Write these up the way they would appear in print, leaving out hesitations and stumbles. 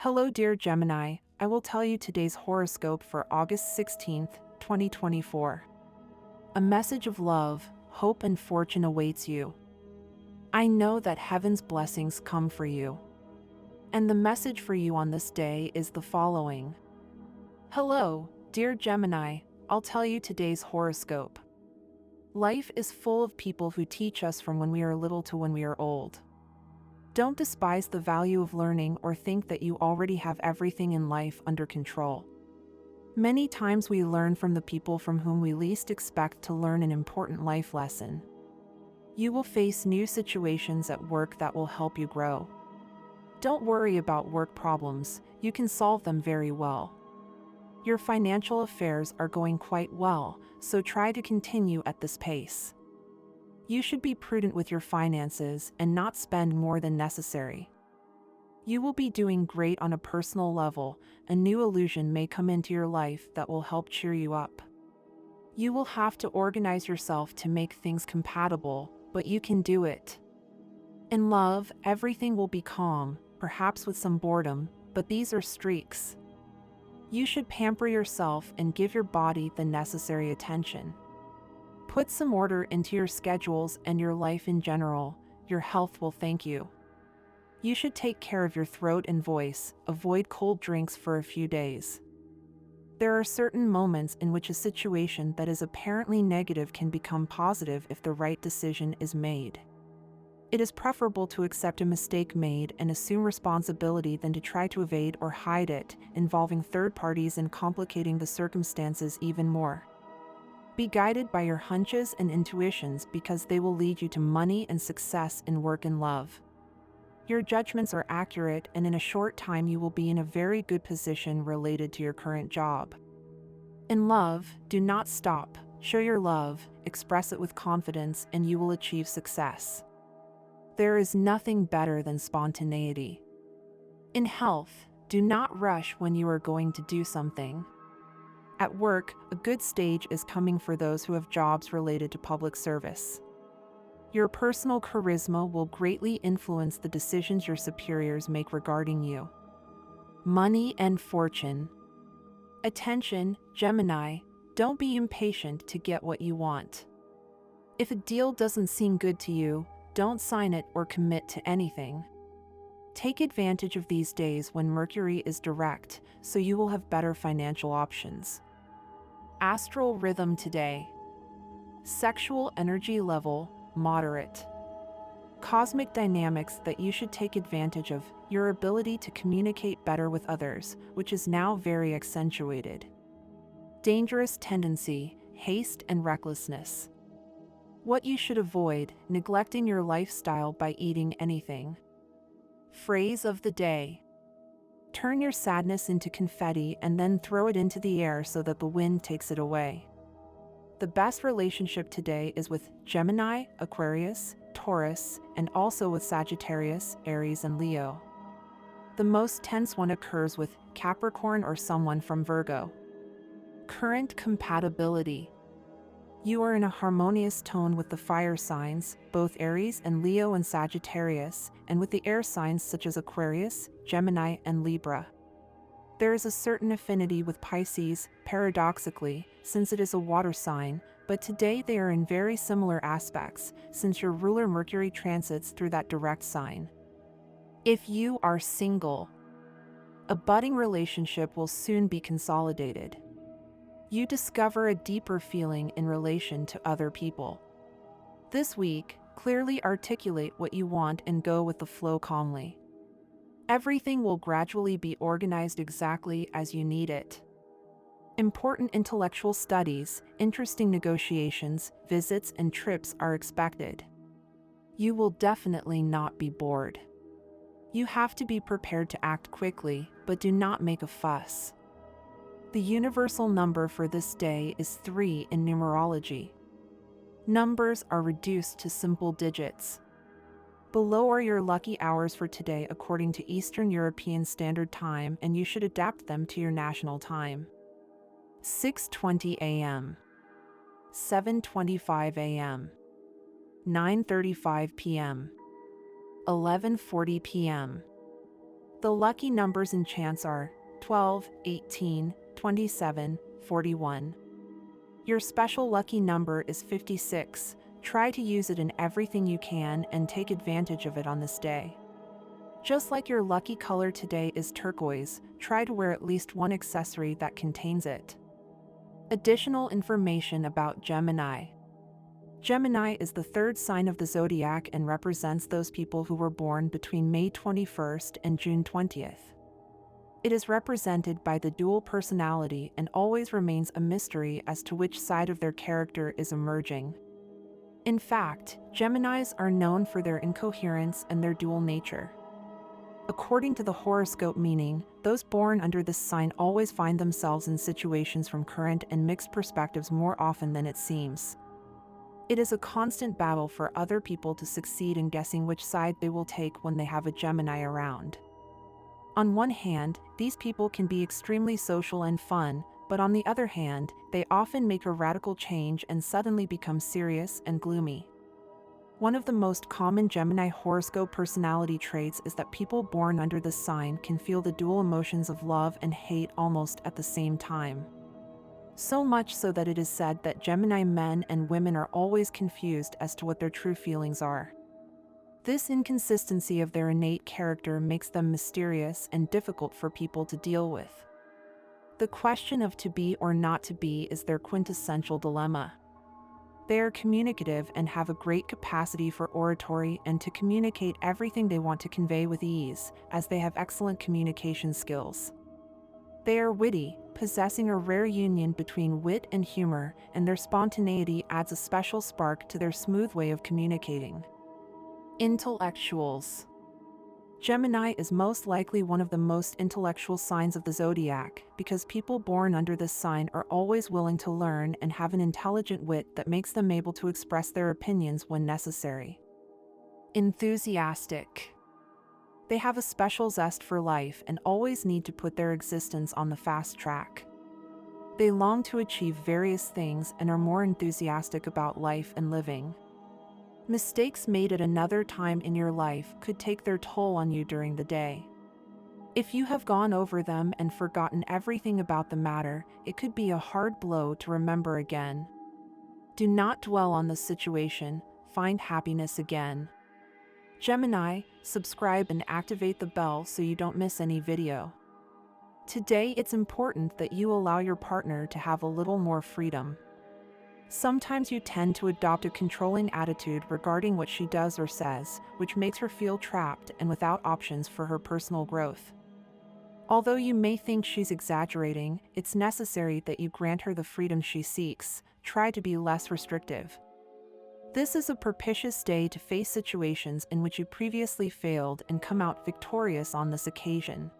Hello, dear Gemini. I will tell you today's horoscope for August 16th, 2024. A message of love, hope, and fortune awaits you. I know that heaven's blessings come for you. And the message for you on this day is the following. Hello, dear Gemini. I'll tell you today's horoscope. Life is full of people who teach us from when we are little to when we are old. Don't despise the value of learning or think that you already have everything in life under control. Many times we learn from the people from whom we least expect to learn an important life lesson. You will face new situations at work that will help you grow. Don't worry about work problems, you can solve them very well. Your financial affairs are going quite well, so try to continue at this pace. You should be prudent with your finances and not spend more than necessary. You will be doing great on a personal level. A new illusion may come into your life that will help cheer you up. You will have to organize yourself to make things compatible, but you can do it. In love, everything will be calm, perhaps with some boredom, but these are streaks. You should pamper yourself and give your body the necessary attention. Put some order into your schedules and your life in general. Your health will thank you. You should take care of your throat and voice. Avoid cold drinks for a few days. There are certain moments in which a situation that is apparently negative can become positive if the right decision is made. It is preferable to accept a mistake made and assume responsibility than to try to evade or hide it, involving third parties and complicating the circumstances even more. Be guided by your hunches and intuitions because they will lead you to money and success in work and love. Your judgments are accurate, and in a short time you will be in a very good position related to your current job. In love, do not stop. Show your love, express it with confidence, and you will achieve success. There is nothing better than spontaneity. In health, do not rush when you are going to do something. At work, a good stage is coming for those who have jobs related to public service. Your personal charisma will greatly influence the decisions your superiors make regarding you. Money and fortune. Attention, Gemini, don't be impatient to get what you want. If a deal doesn't seem good to you, don't sign it or commit to anything. Take advantage of these days when Mercury is direct, so you will have better financial options. Astral rhythm today. Sexual energy level, moderate. Cosmic dynamics that you should take advantage of, your ability to communicate better with others, which is now very accentuated. Dangerous tendency, haste and recklessness. What you should avoid, neglecting your lifestyle by eating anything. Phrase of the day. Turn your sadness into confetti and then throw it into the air so that the wind takes it away. The best relationship today is with Gemini, Aquarius, Taurus, and also with Sagittarius, Aries, and Leo. The most tense one occurs with Capricorn or someone from Virgo. Current compatibility. You are in a harmonious tone with the fire signs, both Aries and Leo and Sagittarius, and with the air signs such as Aquarius, Gemini, and Libra. There is a certain affinity with Pisces, paradoxically, since it is a water sign, but today they are in very similar aspects, since your ruler Mercury transits through that direct sign. If you are single, a budding relationship will soon be consolidated. You discover a deeper feeling in relation to other people. This week, clearly articulate what you want and go with the flow calmly. Everything will gradually be organized exactly as you need it. Important intellectual studies, interesting negotiations, visits, and trips are expected. You will definitely not be bored. You have to be prepared to act quickly, but do not make a fuss. The universal number for this day is 3 in numerology. Numbers are reduced to simple digits. Below are your lucky hours for today according to Eastern European Standard Time, and you should adapt them to your national time. 6:20 a.m. 7:25 a.m. 9:35 p.m. 11:40 p.m. The lucky numbers and chance are 12, 18, 27, 41. Your special lucky number is 56. Try to use it in everything you can and take advantage of it on this day. Just like your lucky color today is turquoise, try to wear at least one accessory that contains it. Additional information about Gemini. Gemini is the third sign of the zodiac and represents those people who were born between May 21st and June 20th. It is represented by the dual personality and always remains a mystery as to which side of their character is emerging. In fact, Geminis are known for their incoherence and their dual nature. According to the horoscope meaning, those born under this sign always find themselves in situations from current and mixed perspectives more often than it seems. It is a constant battle for other people to succeed in guessing which side they will take when they have a Gemini around. On one hand, these people can be extremely social and fun, but on the other hand, they often make a radical change and suddenly become serious and gloomy. One of the most common Gemini horoscope personality traits is that people born under this sign can feel the dual emotions of love and hate almost at the same time. So much so that it is said that Gemini men and women are always confused as to what their true feelings are. This inconsistency of their innate character makes them mysterious and difficult for people to deal with. The question of to be or not to be is their quintessential dilemma. They are communicative and have a great capacity for oratory and to communicate everything they want to convey with ease, as they have excellent communication skills. They are witty, possessing a rare union between wit and humor, and their spontaneity adds a special spark to their smooth way of communicating. Intellectuals. Gemini is most likely one of the most intellectual signs of the zodiac, because people born under this sign are always willing to learn and have an intelligent wit that makes them able to express their opinions when necessary. Enthusiastic. They have a special zest for life and always need to put their existence on the fast track. They long to achieve various things and are more enthusiastic about life and living. Mistakes made at another time in your life could take their toll on you during the day. If you have gone over them and forgotten everything about the matter, it could be a hard blow to remember again. Do not dwell on the situation, find happiness again. Gemini, subscribe and activate the bell so you don't miss any video. Today it's important that you allow your partner to have a little more freedom. Sometimes you tend to adopt a controlling attitude regarding what she does or says, which makes her feel trapped and without options for her personal growth. Although you may think she's exaggerating, it's necessary that you grant her the freedom she seeks. Try to be less restrictive. This is a propitious day to face situations in which you previously failed and come out victorious on this occasion.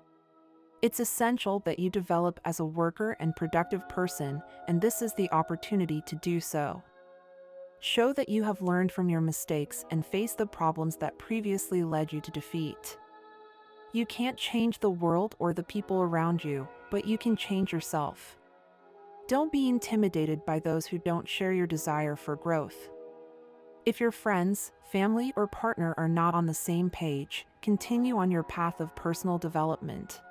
It's essential that you develop as a worker and productive person, and this is the opportunity to do so. Show that you have learned from your mistakes and face the problems that previously led you to defeat. You can't change the world or the people around you, but you can change yourself. Don't be intimidated by those who don't share your desire for growth. If your friends, family, or partner are not on the same page, continue on your path of personal development.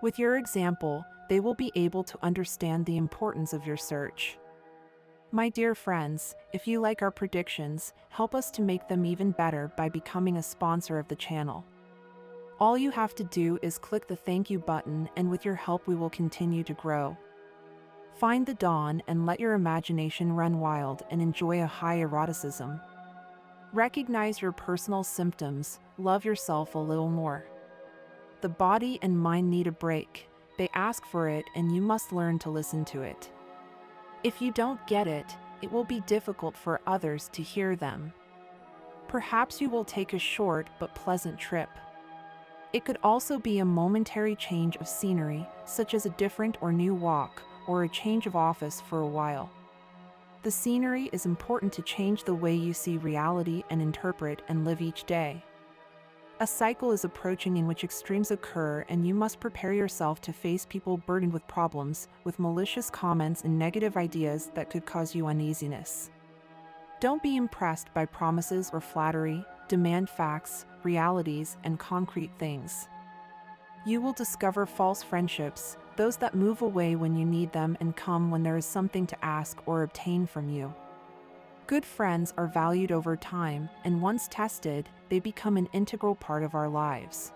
With your example, they will be able to understand the importance of your search. My dear friends, if you like our predictions, help us to make them even better by becoming a sponsor of the channel. All you have to do is click the thank you button, and with your help we will continue to grow. Find the dawn and let your imagination run wild and enjoy a high eroticism. Recognize your personal symptoms, love yourself a little more. The body and mind need a break. They ask for it and you must learn to listen to it. If you don't get it, it will be difficult for others to hear them. Perhaps you will take a short but pleasant trip. It could also be a momentary change of scenery, such as a different or new walk, or a change of office for a while. The scenery is important to change the way you see reality and interpret and live each day. A cycle is approaching in which extremes occur, and you must prepare yourself to face people burdened with problems, with malicious comments and negative ideas that could cause you uneasiness. Don't be impressed by promises or flattery. Demand facts, realities, and concrete things. You will discover false friendships, those that move away when you need them and come when there is something to ask or obtain from you. Good friends are valued over time, and once tested, they become an integral part of our lives.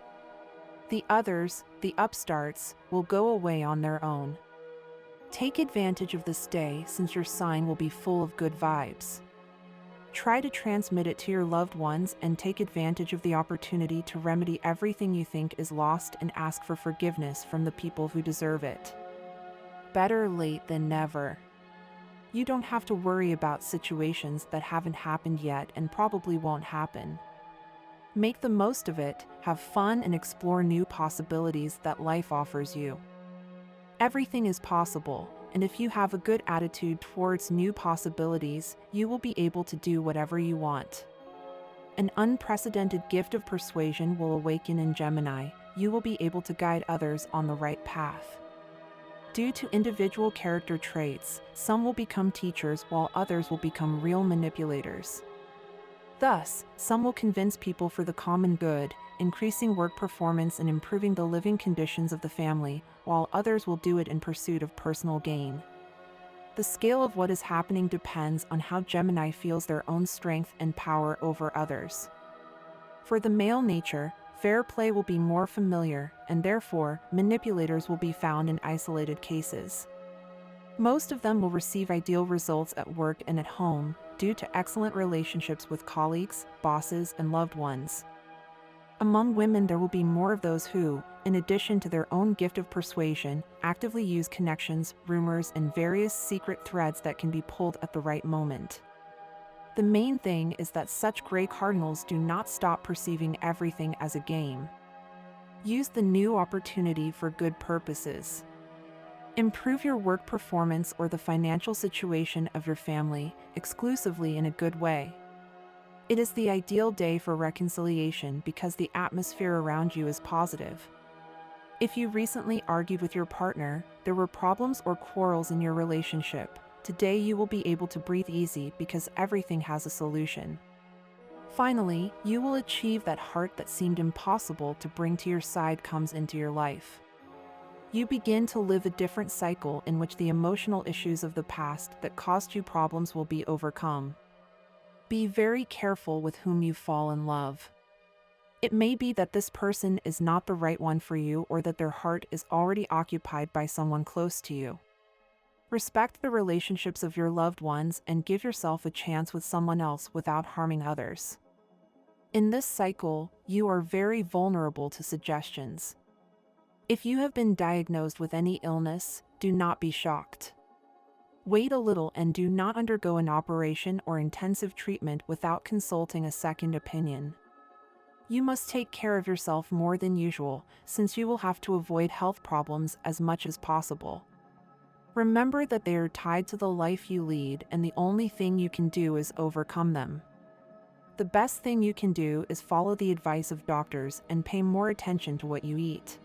The others, the upstarts, will go away on their own. Take advantage of this day since your sign will be full of good vibes. Try to transmit it to your loved ones and take advantage of the opportunity to remedy everything you think is lost and ask for forgiveness from the people who deserve it. Better late than never. You don't have to worry about situations that haven't happened yet and probably won't happen. Make the most of it, have fun, and explore new possibilities that life offers you. Everything is possible, and if you have a good attitude towards new possibilities, you will be able to do whatever you want. An unprecedented gift of persuasion will awaken in Gemini. You will be able to guide others on the right path. Due to individual character traits, some will become teachers while others will become real manipulators. Thus, some will convince people for the common good, increasing work performance and improving the living conditions of the family, while others will do it in pursuit of personal gain. The scale of what is happening depends on how Gemini feels their own strength and power over others. For the male nature, fair play will be more familiar, and therefore, manipulators will be found in isolated cases. Most of them will receive ideal results at work and at home, due to excellent relationships with colleagues, bosses, and loved ones. Among women, there will be more of those who, in addition to their own gift of persuasion, actively use connections, rumors, and various secret threads that can be pulled at the right moment. The main thing is that such gray cardinals do not stop perceiving everything as a game. Use the new opportunity for good purposes. Improve your work performance or the financial situation of your family, exclusively in a good way. It is the ideal day for reconciliation because the atmosphere around you is positive. If you recently argued with your partner, there were problems or quarrels in your relationship, today you will be able to breathe easy because everything has a solution. Finally, you will achieve that heart that seemed impossible to bring to your side comes into your life. You begin to live a different cycle in which the emotional issues of the past that caused you problems will be overcome. Be very careful with whom you fall in love. It may be that this person is not the right one for you or that their heart is already occupied by someone close to you. Respect the relationships of your loved ones and give yourself a chance with someone else without harming others. In this cycle, you are very vulnerable to suggestions. If you have been diagnosed with any illness, do not be shocked. Wait a little and do not undergo an operation or intensive treatment without consulting a second opinion. You must take care of yourself more than usual, since you will have to avoid health problems as much as possible. Remember that they are tied to the life you lead, and the only thing you can do is overcome them. The best thing you can do is follow the advice of doctors and pay more attention to what you eat.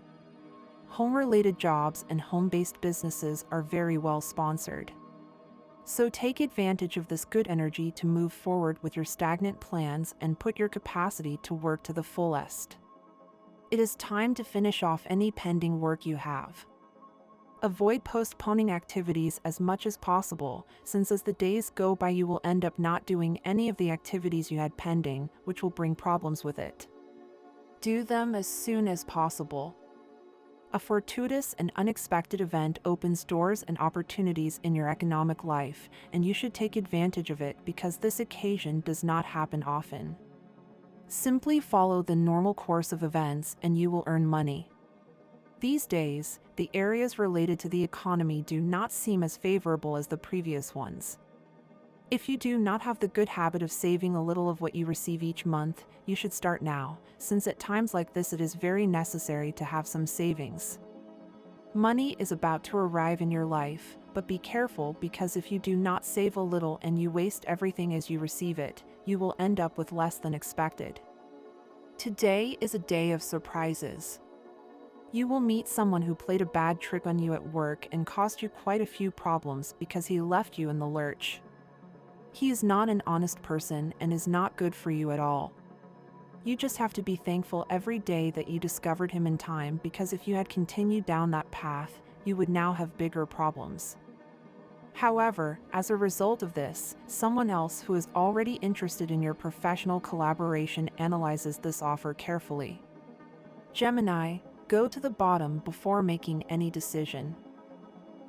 Home-related jobs and home-based businesses are very well sponsored. So take advantage of this good energy to move forward with your stagnant plans and put your capacity to work to the fullest. It is time to finish off any pending work you have. Avoid postponing activities as much as possible, since as the days go by you will end up not doing any of the activities you had pending, which will bring problems with it. Do them as soon as possible. A fortuitous and unexpected event opens doors and opportunities in your economic life, and you should take advantage of it because this occasion does not happen often. Simply follow the normal course of events and you will earn money. These days, the areas related to the economy do not seem as favorable as the previous ones. If you do not have the good habit of saving a little of what you receive each month, you should start now, since at times like this it is very necessary to have some savings. Money is about to arrive in your life, but be careful because if you do not save a little and you waste everything as you receive it, you will end up with less than expected. Today is a day of surprises. You will meet someone who played a bad trick on you at work and caused you quite a few problems because he left you in the lurch. He is not an honest person and is not good for you at all. You just have to be thankful every day that you discovered him in time, because if you had continued down that path, you would now have bigger problems. However, as a result of this, someone else who is already interested in your professional collaboration analyzes this offer carefully. Gemini, go to the bottom before making any decision.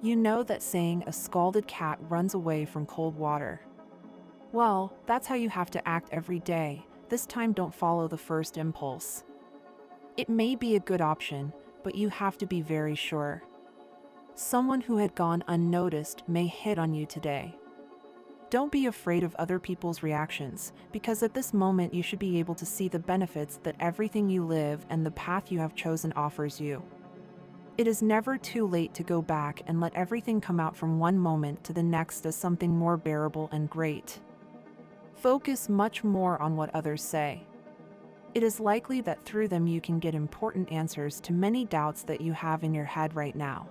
You know that saying "a scalded cat runs away from cold water." Well, that's how you have to act every day. This time don't follow the first impulse. It may be a good option, but you have to be very sure. Someone who had gone unnoticed may hit on you today. Don't be afraid of other people's reactions, because at this moment you should be able to see the benefits that everything you live and the path you have chosen offers you. It is never too late to go back and let everything come out from one moment to the next as something more bearable and great. Focus much more on what others say. It is likely that through them you can get important answers to many doubts that you have in your head right now.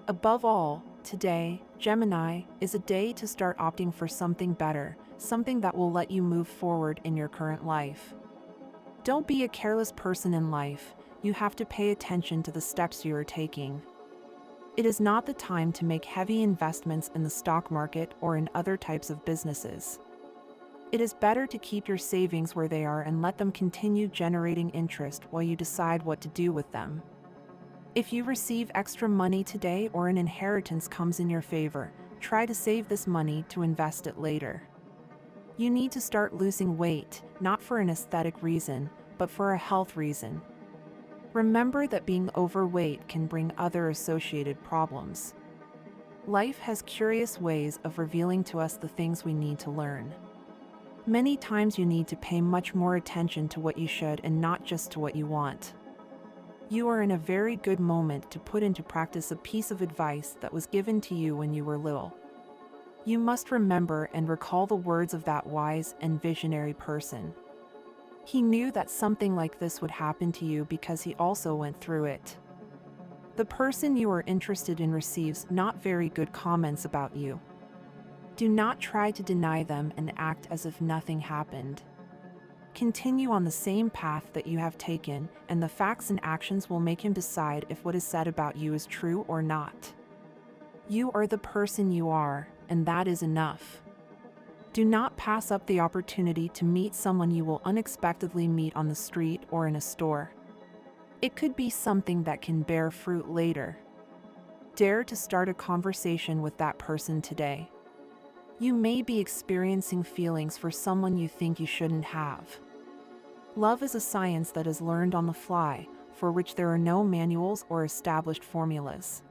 Above all, today, Gemini, is a day to start opting for something better, something that will let you move forward in your current life. Don't be a careless person in life. You have to pay attention to the steps you are taking. It is not the time to make heavy investments in the stock market or in other types of businesses. It is better to keep your savings where they are and let them continue generating interest while you decide what to do with them. If you receive extra money today or an inheritance comes in your favor, try to save this money to invest it later. You need to start losing weight, not for an aesthetic reason, but for a health reason. Remember that being overweight can bring other associated problems. Life has curious ways of revealing to us the things we need to learn. Many times you need to pay much more attention to what you should and not just to what you want. You are in a very good moment to put into practice a piece of advice that was given to you when you were little. You must remember and recall the words of that wise and visionary person. He knew that something like this would happen to you because he also went through it. The person you are interested in receives not very good comments about you. Do not try to deny them and act as if nothing happened. Continue on the same path that you have taken, and the facts and actions will make him decide if what is said about you is true or not. You are the person you are, and that is enough. Do not pass up the opportunity to meet someone you will unexpectedly meet on the street or in a store. It could be something that can bear fruit later. Dare to start a conversation with that person today. You may be experiencing feelings for someone you think you shouldn't have. Love is a science that is learned on the fly, for which there are no manuals or established formulas.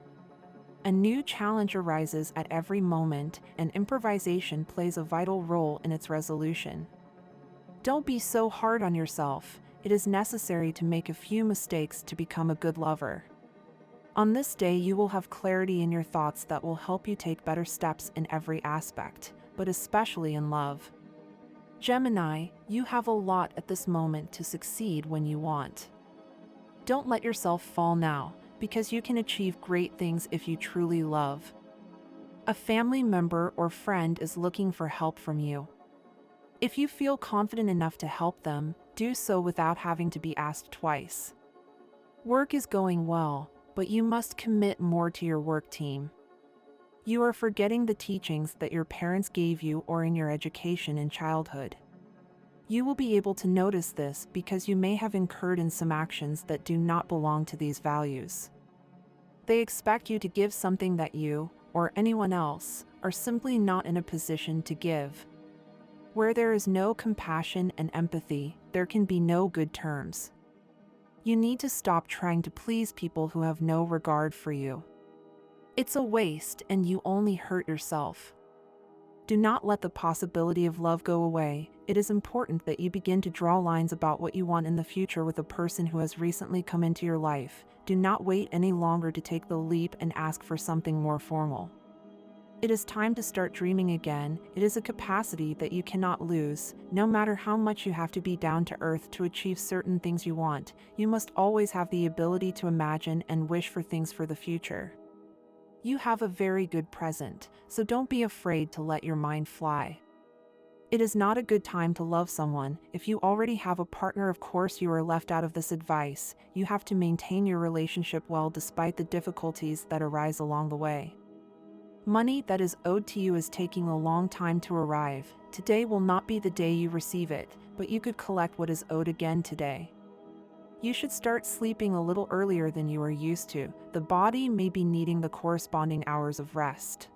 A new challenge arises at every moment, and improvisation plays a vital role in its resolution. Don't be so hard on yourself. It is necessary to make a few mistakes to become a good lover. On this day, you will have clarity in your thoughts that will help you take better steps in every aspect, but especially in love. Gemini, you have a lot at this moment to succeed when you want. Don't let yourself fall now, because you can achieve great things if you truly love. A family member or friend is looking for help from you. If you feel confident enough to help them, do so without having to be asked twice. Work is going well, but you must commit more to your work team. You are forgetting the teachings that your parents gave you or in your education in childhood. You will be able to notice this because you may have incurred in some actions that do not belong to these values. They expect you to give something that you, or anyone else, are simply not in a position to give. Where there is no compassion and empathy, there can be no good terms. You need to stop trying to please people who have no regard for you. It's a waste, and you only hurt yourself. Do not let the possibility of love go away. It is important that you begin to draw lines about what you want in the future with a person who has recently come into your life. Do not wait any longer to take the leap and ask for something more formal. It is time to start dreaming again. It is a capacity that you cannot lose. No matter how much you have to be down to earth to achieve certain things you want, you must always have the ability to imagine and wish for things for the future. You have a very good present, so don't be afraid to let your mind fly. It is not a good time to love someone. If you already have a partner, of course you are left out of this advice. You have to maintain your relationship well despite the difficulties that arise along the way. Money that is owed to you is taking a long time to arrive. Today will not be the day you receive it, but you could collect what is owed again today. You should start sleeping a little earlier than you are used to. The body may be needing the corresponding hours of rest.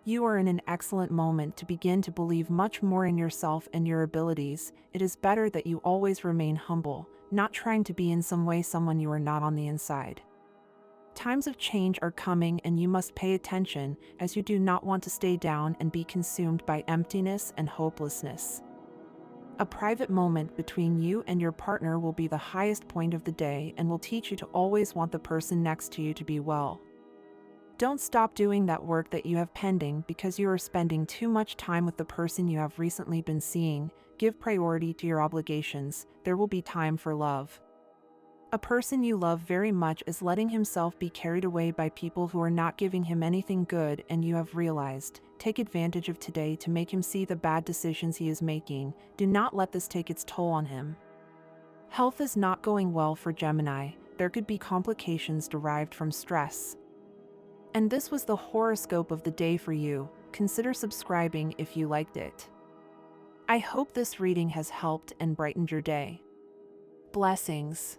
You are in an excellent moment to begin to believe much more in yourself and your abilities. It is better that you always remain humble, not trying to be in some way someone you are not on the inside. Times of change are coming and you must pay attention, as you do not want to stay down and be consumed by emptiness and hopelessness. A private moment between you and your partner will be the highest point of the day and will teach you to always want the person next to you to be well. Don't stop doing that work that you have pending because you are spending too much time with the person you have recently been seeing. Give priority to your obligations. There will be time for love. A person you love very much is letting himself be carried away by people who are not giving him anything good, and you have realized. Take advantage of today to make him see the bad decisions he is making. Do not let this take its toll on him. Health is not going well for Gemini. There could be complications derived from stress. And this was the horoscope of the day for you. Consider subscribing if you liked it. I hope this reading has helped and brightened your day. Blessings.